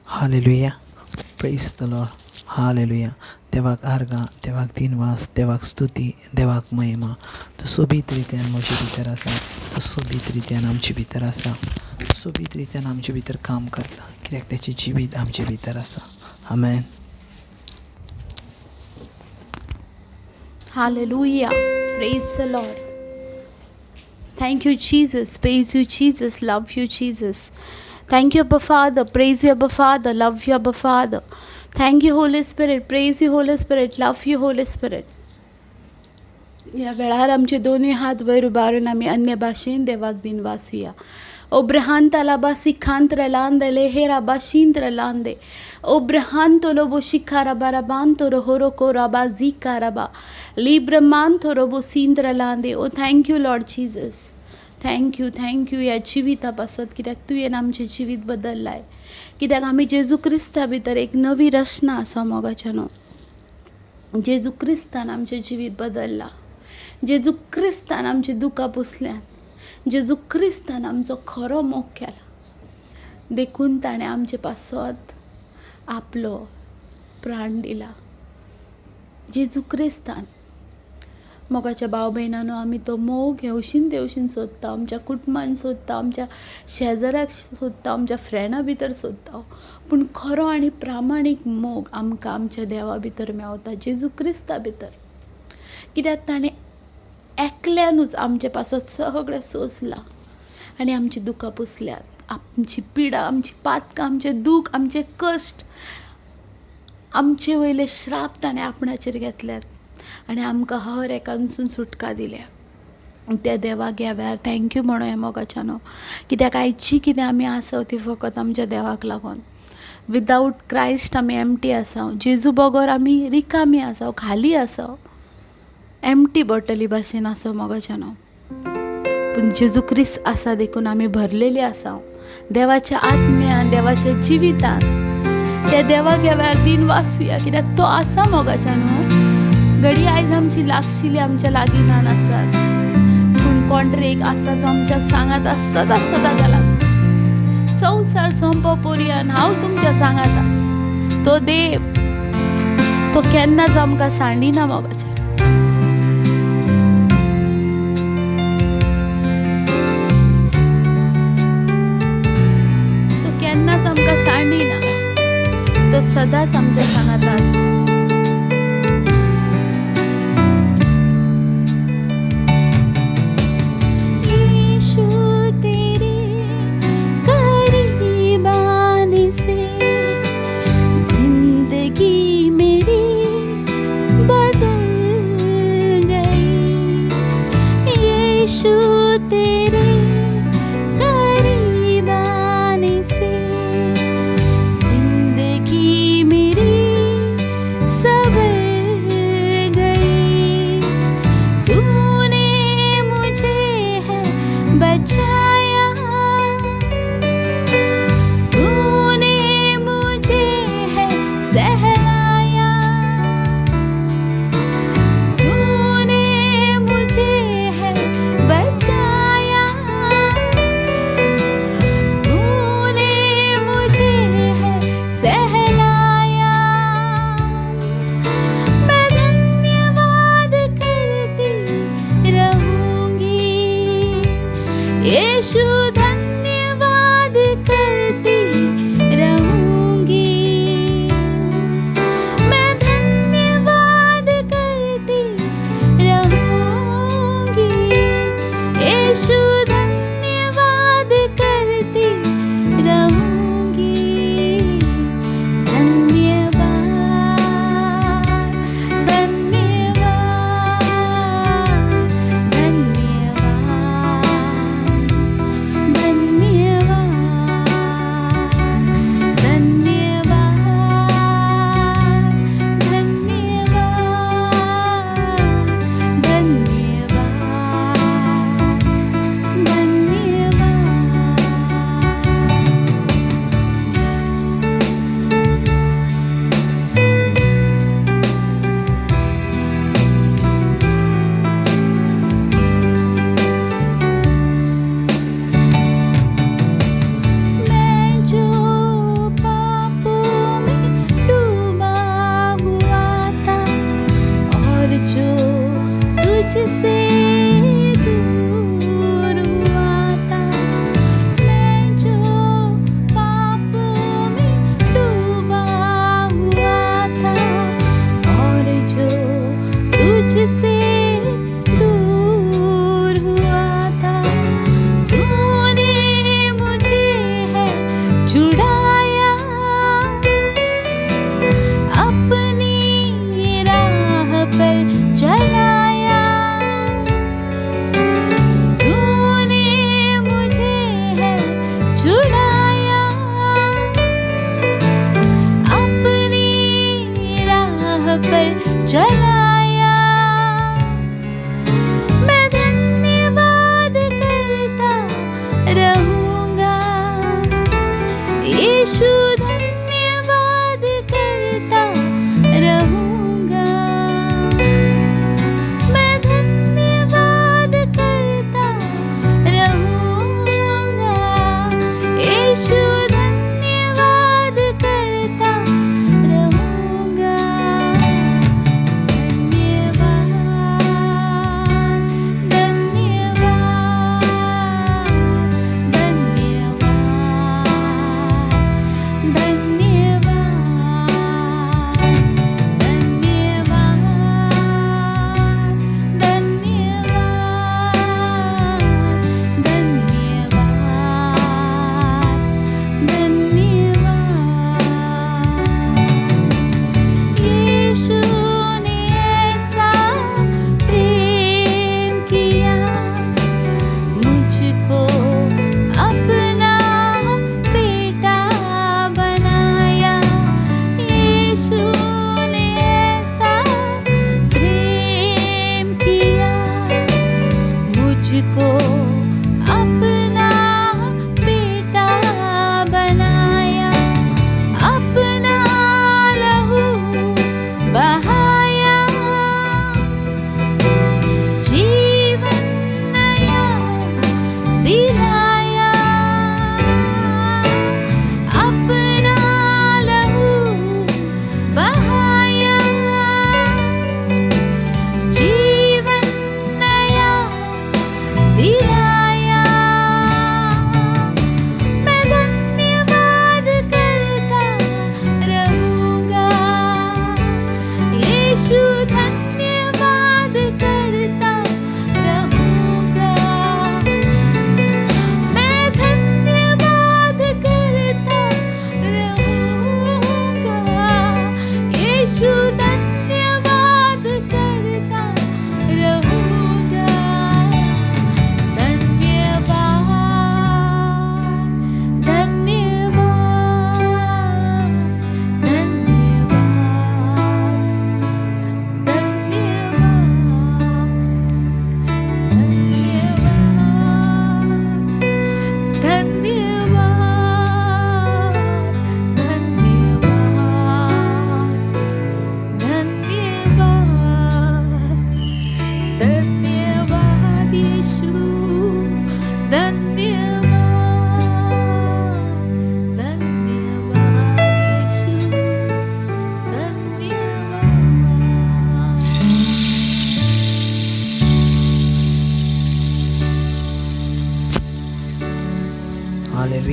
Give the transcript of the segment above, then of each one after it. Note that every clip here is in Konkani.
Hallelujah. Praise the Lord. Hallelujah. देवाक आर्गां, देवाक दिनवास, देवाक स्तुती, देवाक महिमा. तो सोबीत रित्यान म्हजे भितर आसा, तो सोबीत रित्यान आमचे भितर आसा, तो सोबीत रित्यान आमचे भितर काम करता, कित्याक तेचें जिवीत आमचे भितर आसा. आमेन. Hallelujah. Praise the Lord. Thank you, Jesus. Praise you, Jesus. Love you, Jesus. Thank you, Abba Father. Praise you, Abba Father. Love you, Abba Father. Thank you, Holy Spirit. Praise you, Holy Spirit. Love you, Holy Spirit. या वेळार आमचे दोन्ही हात वयर उबारून आमी अन्य भाशेन देवाक दिन वाचुया. ओब्रहांत लाबा सिखांत रलांदे लेहेरा बाशिंत रलांदे ओब्रहांत लोबो शिखारा बाराबांतो रोहोरो को राबा जिका राबा लिब्रमांतो रोबो सिंत रलांदे. ओ thank you Lord Jesus. Thank you या जिवितापासत, कित्याक तुवें आमचें जिवीत बदललाय, कित्याक आमी जेजू क्रिस्ता भितर एक नवी रचना आसा मोगाच्यानो. जेजू क्रिस्तान आमचें जिवीत बदलला. जेजू क्रिस्तान आमची दुखां पुसल्यात. जेजू क्रिस्तान आमचो खरो मोग केला. देखून ताणें आमचे पासत आपलो प्राण दिला. जेजू क्रिस्तान मोगाच्या भाव भयणांनो, आमी तो मोग हेवशीन तेवशीन सोदता, आमच्या कुटुंबान सोदता, आमच्या शेजाऱ्याक सोदता, आमच्या फ्रेंडा भितर सोदता, पूण खरो आनी प्रामाणीक मोग आमकां आमच्या देवा भितर मेवता, जेजू क्रिस्ता भितर. कित्याक ताणें एकल्यानूच आमचे पासत सगळें सोंसलां आनी आमची दुखां पुसल्यात. आमची पिडा, आमची पातकां, आमचें दूख, आमचे कश्ट, आमचे वयले श्राप ताणें आपणाचेर घेतल्यात आनी आमकां हर एकांसून सुटका दिल्या. त्या देवाक ह्या वेळार थँक्यू म्हणूया मोगाच्यानो, कित्याक आयची कितें आमी आसा ती फकत आमच्या देवाक लागून. विदाउट क्रायस्ट आमी एमटी आसा. जेजू बगर आमी रिकामी आसा, खाली आसा, एमटी बॉटली भाशेन आसा मोगाच्यानो. पूण जेजू क्रिस्त आसा देखून आमी भरलेली आसा देवाच्या आत्म्यान, देवाच्या जिवितान. त्या देवाक ह्या वेळार दिन वाचुया, कित्याक तो आसा मोगाच्यानो. घडी आयज आमची लागशिल्ली आमच्या लागिनान आसात, पूण कोण तरी एक आसा जो आमच्या सांगात सदां सदां घाला. संवसार संपो पर्यंत हांव तुमच्या सांगात आसा. तो देव, तो केन्नाच आमकां सांडिना मोगाच्या. केन्नाच आमकां सांडिना. तो सदांच आमच्या सांगात आसता.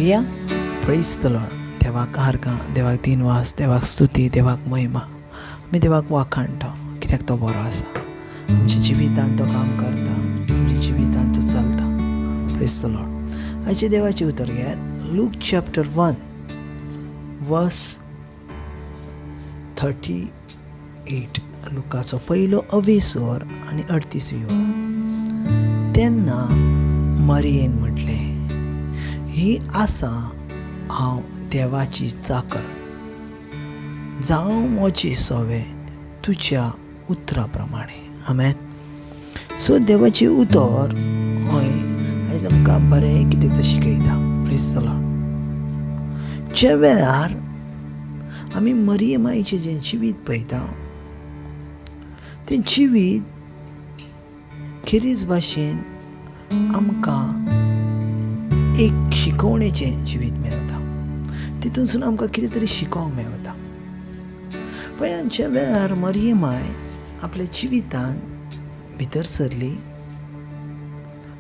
हालेलुया. Praise the Lord. देवाक आर्गां, देवाक दिनवास, देवाक स्तुती, देवाक महिमा. आमी देवाक वाखाणटा कित्याक तो बरो आसा. आमच्या जिवितांत तो काम करता, आमच्या जिवितांत तो चलता. Praise the Lord. आयचे देवाचे उतर घेयात. लूक चॅप्टर 1 वर्स 38. लुकाचो पयलो 20 आनी 38. तेन्ना मरियेन म्हटलें, ही आसा हांव देवाची चाकर, जावं मोची सोवे तुज्या उतरा प्रमाणे. आमेन. सो देवाची उतर हय आयज आमकां बरें कितें तें शिकयता. Praise the Lord. ज्या वेळार आमी मरियम आईचें जें जिवीत पळयता, तें जिवीत खेरीज भाशेन आमकां एक शिकोवणेचें जिवीत मेळटा. तितूनसून आमकां कितें तरी शिकोवंक मेळटा. पळय, ज्या वेळार मरियम आय आपल्या जिवितान भितर सरली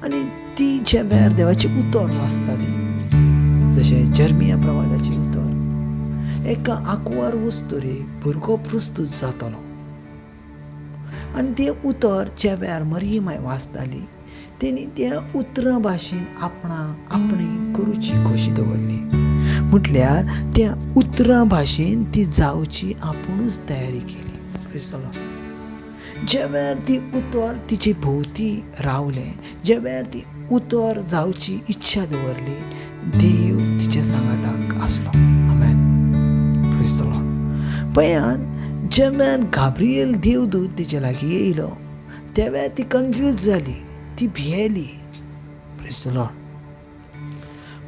आनी ती ज्या वेळार देवाचें उतर वाचताली, जशें जर्मिया प्रवादाचें उतर, एका आंकवार वस्तुरेक भुरगो प्रस्तूत जातलो. आनी तें उतर ज्या वेळार मरियम आय वाचताली, तेणी त्या उतरा भाशेन आपणी करुची खोशी दवरली. म्हटल्यार त्या उतरा भाशेन ती जावची आपुणूच तयारी केली. Praise the Lord. ज्या वेळार ती उतर तिचे भोवती रावलें, ज्या वेळार ती उतर जावची इच्छा दवरली, देव तिच्या सांगाताक आसलो. आमेन. Praise the Lord. पळयात, ज्या वेळार गाब्रिएल देवदूत तिचे लागीं येयलो, त्या वेळार ती कन्फ्यूज जाली, ती भियेली. Praise the Lord.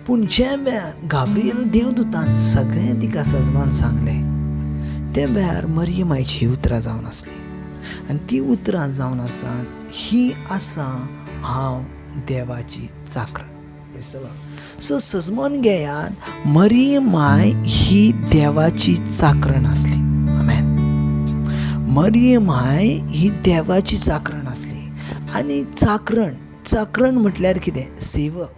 पूण ज्या वेळार गाब्रिएल देवदूतान सगळें तिका सजमान सांगलें, त्या वेळार मरियम आईची उतरां जावन आसली. आनी ती उतरां जावन आसात, ही आसा हांव देवाची चाकर. Praise the Lord. सो सजमोन घेयात, मरियम आय ही देवाची चाकरण आसली. आमेन. मरियम आय ही देवाची चाकरण आसली. आनी चाकरण म्हटल्यार कितें? सेवक.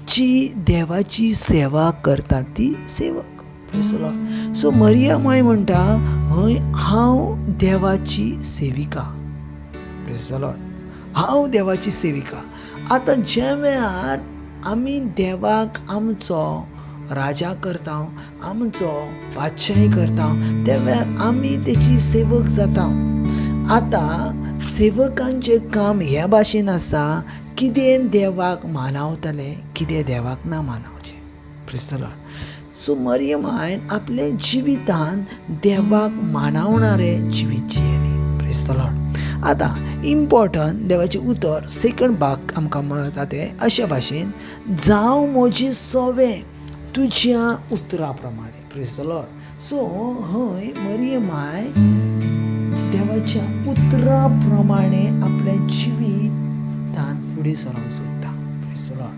जी देवाची सेवा करता ती सेवक. Praise the Lord. So Mariam आय म्हणटा, हय हांव देवाची सेविका. Praise the Lord. हांव देवाची सेविका. आतां ज्या वेळार आमी देवाक आमचो राजा करता, आमचो बादशाही करता, त्या वेळार आमी तेची सेवक जाता. आतां सेवकांचें काम ह्या भाशेन आसा, कितें देवाक मानवतले, कितें देवाक ना मानवचें. Praise the Lord. So Mariam आयन आपल्या जिवितान देवाक मानवणारें जिवीत जियेली. Praise the Lord. आतां इम्पॉर्टंट देवाचें उतर सेकंड भाग आमकां मेळटा तें अशा भाशेन, जावं म्हजी सोवे तुज्या उतरा प्रमाणे. Praise the Lord. सो हय मरियम आय देवाच्या उतरा प्रमाणे आपल्या जिवितान फुडें सरोंक सोदता. Praise the Lord.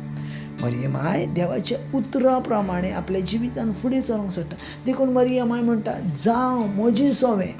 मरियम आय देवाच्या उतरा प्रमाणे आपल्या जिवितान फुडें सरोंक सोदता. देखून मरियम आय म्हणटा, जावं म्हजी सोवे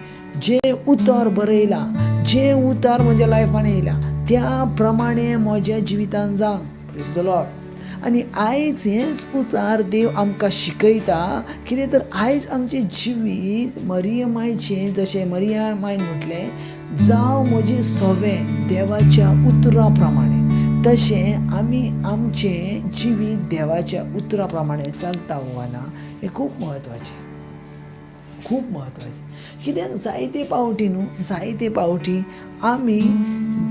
जें उतर बरयलां, जें उतर म्हज्या लायफान येयला, त्या प्रमाणे म्हज्या जिवितान जावं. Praise the Lord. आनी आयज हेंच उतर देव आमकां शिकयता. कितें तर आयज आमचें जिवीत मरियम आयचें, जशें मरियम आयन म्हटलें, जावं म्हजें सोवें देवाच्या उतरा प्रमाणे, तशें आमी आमचें जिवीत देवाच्या उतरा प्रमाणे चलता वा ना, हें खूब म्हत्वाचें. खूब म्हत्वाचें. कित्याक जायते पावटी आमी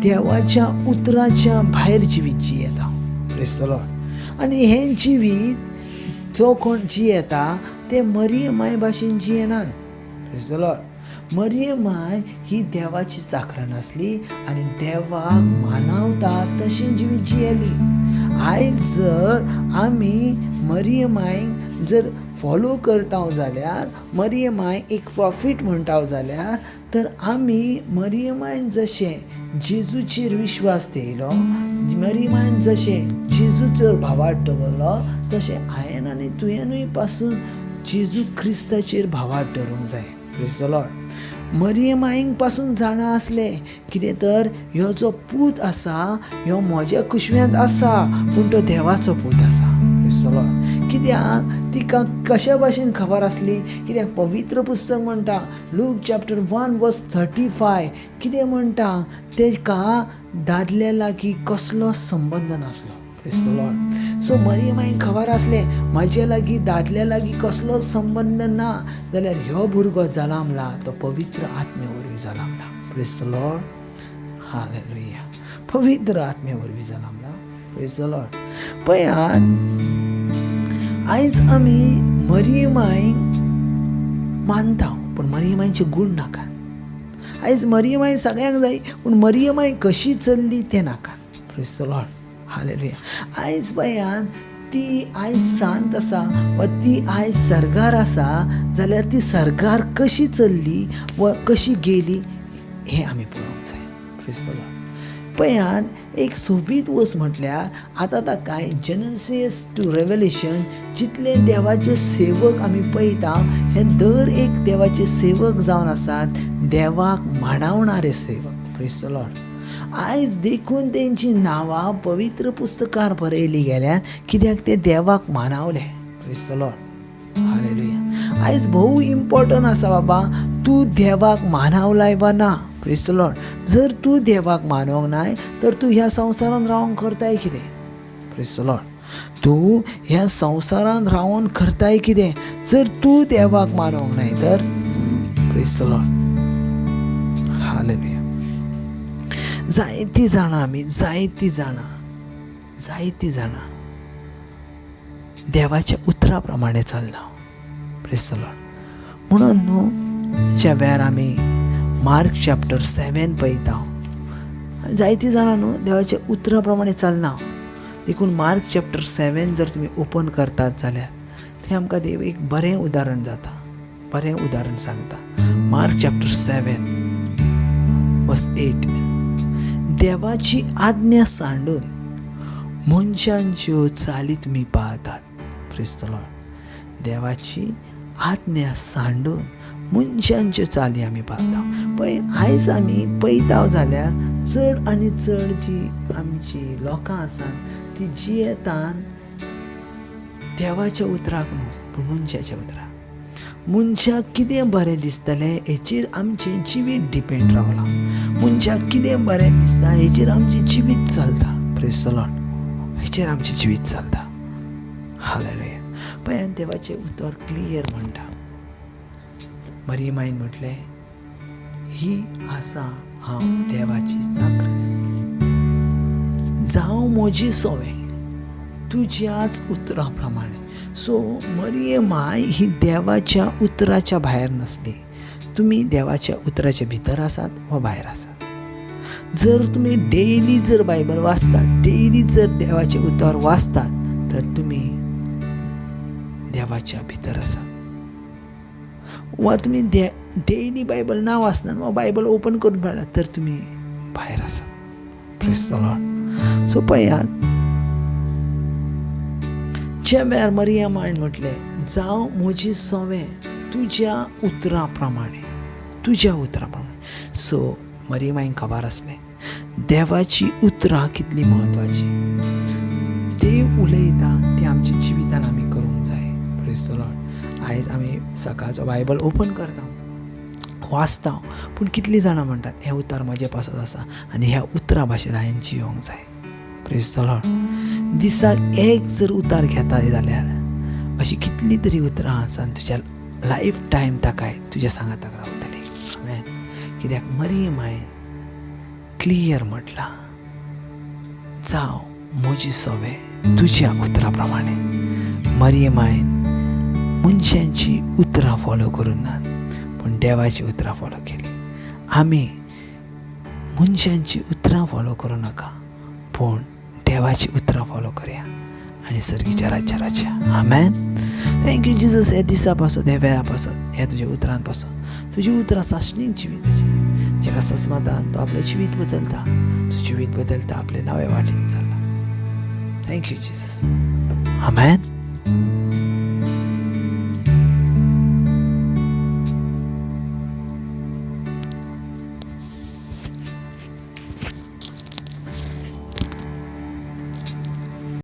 देवाच्या उतराच्या भायर जिवीत जियेता. Praise the Lord. आनी हें जिवीत जो कोण जियेता ते मरियम आय भाशेन जियेनात. Praise the Lord. मरियम आय ही देवाची चाकरण आसली आनी देवाक मानवता तशें जिवीत जियेली. आयज जर आमी मरियम आयक जर फॉलो करता जाल्यार, मरियम आय एक प्रॉफीट म्हणटा जाल्यार, तर आमी मरियम आयन जशें जेजूचेर विश्वास दवरलो, मरियम आयन जशें जेजूचो भावार्थ दवरलो, तशें हांवें आनी तुवेंनूय पासून जेजू क्रिस्ताचेर भावार्थ दवरूंक जाय. Praise the Lord. मरियम आईक पासून जाणा आसलें कितें तर ह्यो जो पूत आसा ह्यो म्हज्या कुशव्यांत आसा, पूण तो देवाचो पूत आसा. Praise the Lord. कित्याक तिका कशा भाशेन खबर आसली, कित्याक पवित्र पुस्तक म्हणटा लूक चॅप्टर 1 वर्स 35 कितें म्हणटा, तेका दादल्या लागीं कसलो संबंध नासलो. Praise the Lord. सो मरियमाक खबर आसले म्हाजे लागीं दादल्या लागीं कसलो संबंध ना, जाल्यार ह्यो भुरगो जल्मला तो पवित्र आत्मे वरवीं जल्मला. Praise the Lord. हालेलुया. पवित्र आत्मे वरवीं जल्मला. Praise the Lord. पळयात, आयज आमी मरियमाक मानता पूण मरियमाचे गुण नाका. आयज मरियमाय सगळ्यांक जाय पूण मरियमाय कशी चल्ली तें नाका. Praise the Lord. हालेलुया. आयज पळयात, ती आयज सांत आसा वा ती आयज सर्गार आसा जाल्यार ती सर्गार कशी चल्ली वा कशी गेली हें आमी पळोवंक जाय. Praise the Lord. पळयात, एक सोबीत वस म्हटल्यार आतां काय जेनेसिस टू रेव्हलेशन जितले देवाचे सेवक आमी पळयता हे दर एक देवाचे सेवक जावन आसात देवाक मानवणारे सेवक. Praise the Lord. आयज देखून तेंची नांवां पवित्र पुस्तकार बरयली गेल्यात कित्याक ते देवाक मानवले. Praise the Lord. हालेलुया. आयज भोव इम्पॉर्टंट आसा बाबा, तूं देवाक मानवलाय वा ना. Praise the Lord. जर तूं देवाक मानवंक नाय तर तूं ह्या संवसारान रावून करताय कितें. Praise the Lord. तूं ह्या संवसारान रावून करताय कितें जर तूं देवाक मानवंक नाय तर. Praise the Lord. हालेलुया. जायतीं जाणां देवाच्या उतरा प्रमाणे चल्ला. Praise the Lord. म्हणून न्हू ज्या वेळार आमी मार्क चॅप्टर 7 पळयता, जायतीं जाणां न्हू देवाच्या उतरा प्रमाणे चलना. देखून मार्क चॅप्टर 7 जर तुमी ओपन करतात जाल्यार थंय आमकां देव एक बरें उदाहरण जाता, बरें उदाहरण सांगता. मार्क चॅप्टर 7 वर्स 8. देवाची आज्ञा सांडून मनशांच्यो चाली तुमी पाळतात. Praise the Lord. देवाची आज्ञा सांडून मनशांच्यो चाली आमी पाळटा. पळय, आयज आमी पळयता जाल्यार चड आनी चड जी आमची लोकां आसात ती जियेतात देवाच्या उतराक न्हू पूण मनशाच्या उतराक. मनशाक कितें बरें दिसतलें हेचेर आमचें जिवीत डिपेंड रावलां. मनशाक कितें बरें दिसता हेचेर आमचें जिवीत चलता. Praise the Lord. हेचेर आमचें जिवीत चलता. हालेलुया. पळय, देवाचें उतर क्लियर म्हणटा. मरियमायन म्हटलें, ही आसा हांव देवाची चाकर, जावं म्हजी सोवें तुज्याच उतरा प्रमाणे. सो मरियमाय ही देवाच्या उतराच्या भायर नसली. तुमी देवाच्या उतराच्या भितर आसात वा भायर आसात. जर तुमी डेली जर बायबल वाचतात, डेली जर देवाचे उतर वाचतात तर तुमी देवाच्या भितर आसात. वा तुमी डेली बायबल ना वाचनात वा बायबल ओपन करून पळयलात तर तुमी भायर आसात. Praise the Lord. सो पळयात, ज्या वेळार मरियमायन म्हटलें, जावं म्हजी सोवें तुज्या उतरा प्रमाणे, तुज्या उतरा प्रमाणे. सो मरियमायन खबर आसलें देवाची उतरां कितली म्हत्वाची. देव उलयता ती आमच्या जिवितान आमी करूंक जाय. Praise the Lord. आयज आमी सकाळचो बायबल ओपन करता, वाचता, पूण कितलीं जाणां म्हणटात हें उतर म्हजे पासत आसा आनी ह्या उतरा भाशेन हांवें जियोंक जाय. Praise the Lord. दिसाक एक जर उतार घेता जाल्यार अशी कितली तरी उतरां आसात तुज्या लायफ टायम ताकाय तुज्या सांगाताक रावतली. आमेन. कित्याक मरियमायन क्लियर म्हटलां, जावं म्हजी सोवें तुज्या उतरा प्रमाणे. मरियमायन मनशांची उतरां फॉलो करून नात पूण देवाची उतरां फॉलो केली. आमी मनशांची उतरां फॉलो करूं नाका पूण देवाची उतरां फॉलो करया आनी सर्गीच्या राज्याच्या. आमेन. Thank you Jesus. हे दिसा पासून, हे वेळा पासून, हे तुज्या उतरां पासून, तुजी उतरां सासणीक जिविताची, जेका सस्मातान तो आपलें जिवीत बदलता, तुजें जिवीत बदलता, आपले नवे वाटेन चल्ला. Thank you Jesus. आमेन.